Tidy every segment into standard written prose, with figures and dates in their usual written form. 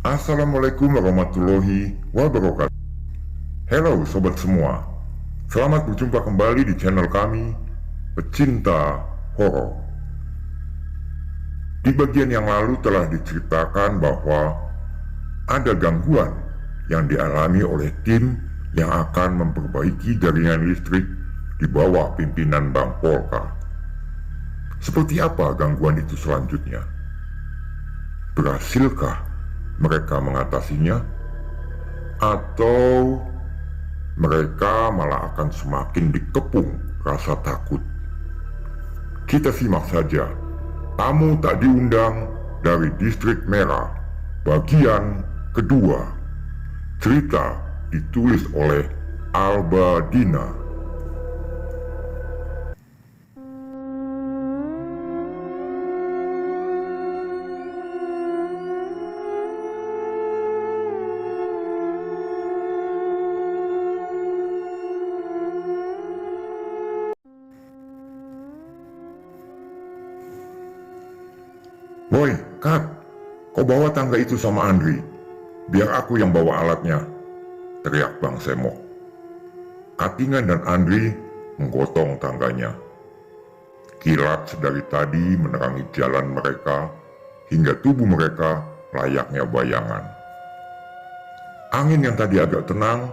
Assalamualaikum warahmatullahi wabarakatuh. Halo sobat semua, selamat berjumpa kembali di channel kami, Pecinta Horor. Di bagian yang lalu telah diceritakan bahwa ada gangguan yang dialami oleh tim yang akan memperbaiki jaringan listrik di bawah pimpinan Bang Polka. Seperti apa gangguan itu selanjutnya? Berhasilkah mereka mengatasinya? Atau mereka malah akan semakin dikepung rasa takut? Kita simak saja Tamu Tak Diundang dari Distrik Merah bagian kedua. Cerita ditulis oleh Alba Dina. Boy, Kat, kau bawa tangga itu sama Andri. Biar aku yang bawa alatnya, teriak Bang Semok. Katingan dan Andri menggotong tangganya. Kilat sedari tadi menerangi jalan mereka hingga tubuh mereka layaknya bayangan. Angin yang tadi agak tenang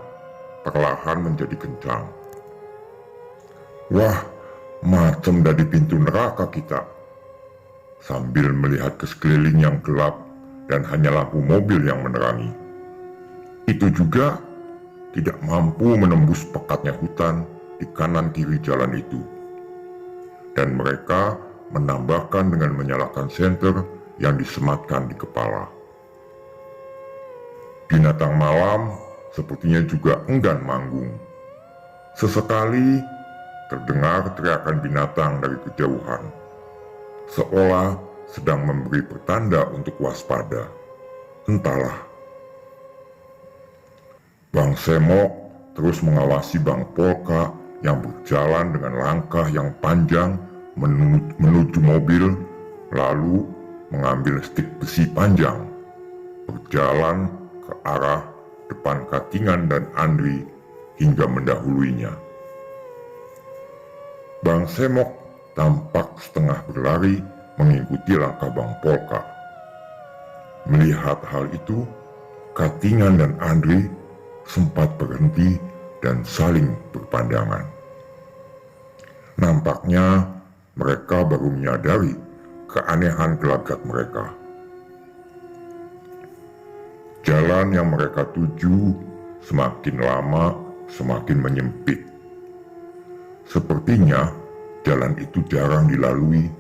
perlahan menjadi kencang. Wah, macam dari pintu neraka kita. Sambil melihat ke sekeliling yang gelap dan hanya lampu mobil yang menerangi. Itu juga tidak mampu menembus pekatnya hutan di kanan kiri jalan itu. Dan mereka menambahkan dengan menyalakan senter yang disematkan di kepala. Binatang malam sepertinya juga enggan manggung. Sesekali terdengar teriakan binatang dari kejauhan, seolah sedang memberi pertanda untuk waspada. Entahlah. Bang Semok terus mengawasi Bang Polka yang berjalan dengan langkah yang panjang menuju mobil, lalu mengambil stik besi panjang, berjalan ke arah depan Katingan dan Andri hingga mendahuluinya. Bang Semok tampak setengah berlari mengikuti langkah Bang Polka. Melihat hal itu, Katingan dan Andri sempat berhenti dan saling berpandangan. Nampaknya mereka baru menyadari keanehan gelagat mereka. Jalan yang mereka tuju semakin lama semakin menyempit. Sepertinya jalan itu jarang dilalui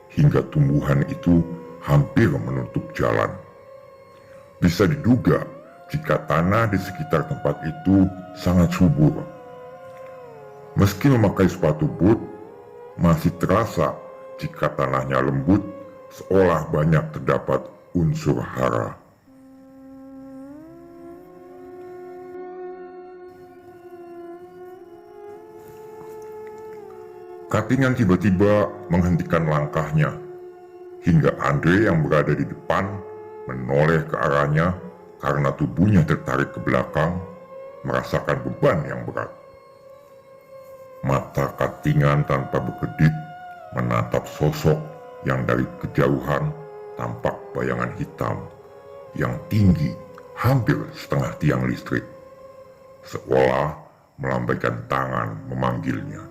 hingga tumbuhan itu hampir menutup jalan. Bisa diduga jika tanah di sekitar tempat itu sangat subur. Meski memakai sepatu boot, masih terasa jika tanahnya lembut seolah banyak terdapat unsur hara. Katingan tiba-tiba menghentikan langkahnya, hingga Andre yang berada di depan menoleh ke arahnya karena tubuhnya tertarik ke belakang, merasakan beban yang berat. Mata Katingan tanpa berkedip menatap sosok yang dari kejauhan tampak bayangan hitam yang tinggi hampir setengah tiang listrik, seolah melambaikan tangan memanggilnya.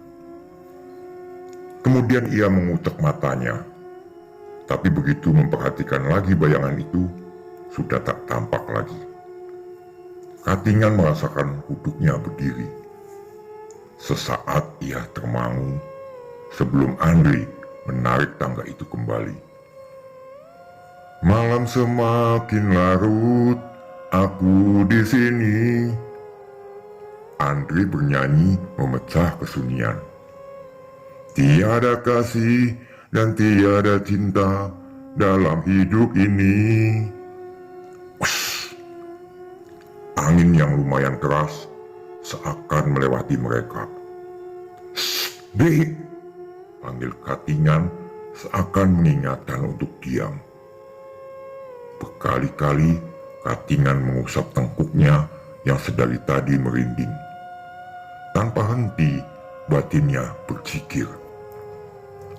Kemudian ia mengutak matanya, tapi begitu memperhatikan lagi bayangan itu, sudah tak tampak lagi. Katingan merasakan duduknya berdiri. Sesaat ia termangu sebelum Andri menarik tangga itu kembali. Malam semakin larut, aku di sini. Andri bernyanyi memecah kesunyian. Tiada kasih dan tiada cinta dalam hidup ini. Ush. Angin yang lumayan keras seakan melewati mereka. Dek, panggil Katingan seakan mengingatkan untuk diam. Berkali-kali Katingan mengusap tengkuknya yang sedari tadi merinding. Tanpa henti, batinnya berpikir,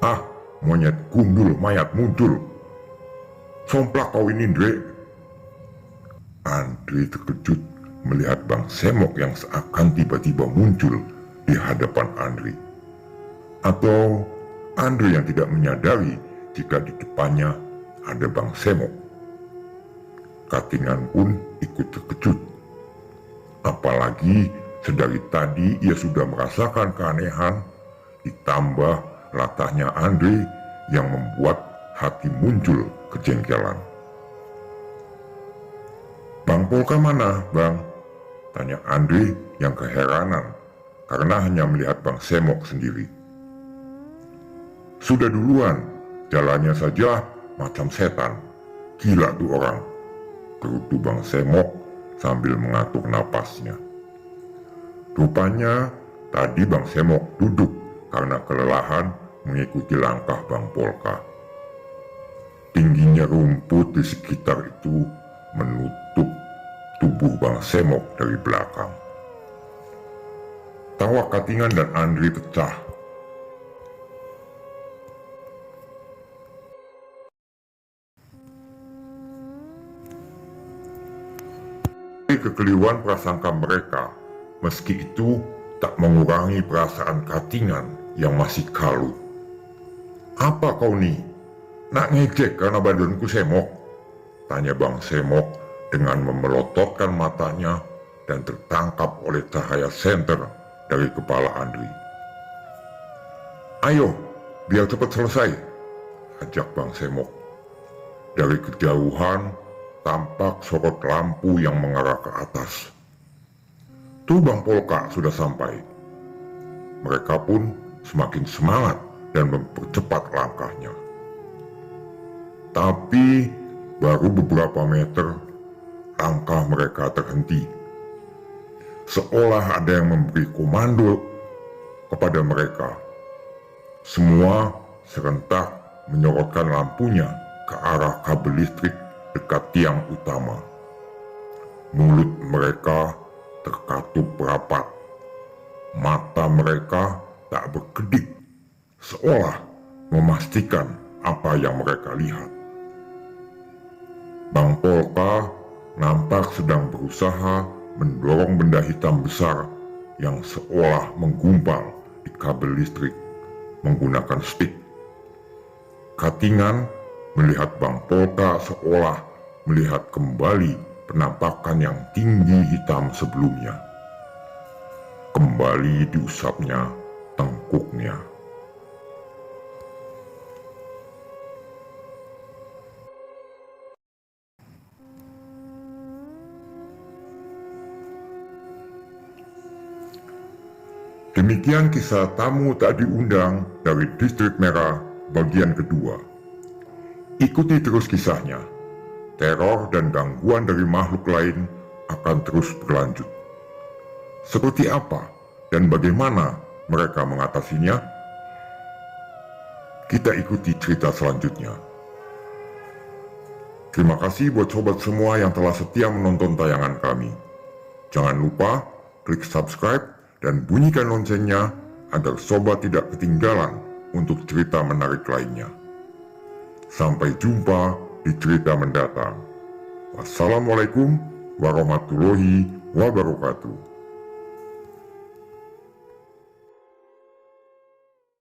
"Ah, monyet gundul mayat muncul. Somplak kau ini, Ndre." Andre terkejut melihat Bang Semok yang seakan tiba-tiba muncul di hadapan Andre. Atau Andre yang tidak menyadari jika di depannya ada Bang Semok. Katingan pun ikut terkejut. Apalagi sedari tadi ia sudah merasakan keanehan, ditambah latahnya Andre yang membuat hati muncul kejengkelan. "Bang Polka mana, Bang?" tanya Andre yang keheranan karena hanya melihat Bang Semok sendiri. "Sudah duluan, jalannya saja macam setan. Gila tuh orang," gerutu Bang Semok sambil mengatur napasnya. Rupanya tadi Bang Semok duduk karena kelelahan mengikuti langkah Bang Polka. Tingginya rumput di sekitar itu menutup tubuh Bang Semok dari belakang. Tawa Katingan dan Andre pecah. Kekeliruan prasangka mereka, meski itu tak mengurangi perasaan Katingan yang masih kalut. "Apa kau nih? Nak ngejek karena badanku semok?" tanya Bang Semok dengan memelototkan matanya dan tertangkap oleh cahaya senter dari kepala Andre. "Ayo, biar cepat selesai," ajak Bang Semok. Dari kejauhan tampak sorot lampu yang mengarah ke atas. Tuh Bang Polka sudah sampai. Mereka pun semakin semangat dan mempercepat langkahnya. Tapi baru beberapa meter, langkah mereka terhenti. Seolah ada yang memberi komando kepada mereka. Semua serentak menyorotkan lampunya ke arah kabel listrik dekat tiang utama. Mulut mereka terkatup rapat. Mata mereka tak berkedip, seolah memastikan apa yang mereka lihat. Bang Polka nampak sedang berusaha mendorong benda hitam besar yang seolah menggumpal di kabel listrik menggunakan stik. Katingan melihat Bang Polka seolah melihat kembali penampakan yang tinggi hitam sebelumnya. Kembali diusapnya tengkuknya. Demikian kisah tamu tak diundang dari Distrik Merah bagian kedua. Ikuti terus kisahnya. Teror dan gangguan dari makhluk lain akan terus berlanjut. Seperti apa dan bagaimana mereka mengatasinya? Kita ikuti cerita selanjutnya. Terima kasih buat sobat semua yang telah setia menonton tayangan kami. Jangan lupa klik subscribe dan bunyikan loncengnya agar sobat tidak ketinggalan untuk cerita menarik lainnya. Sampai jumpa di cerita mendatang. Wassalamualaikum warahmatullahi wabarakatuh.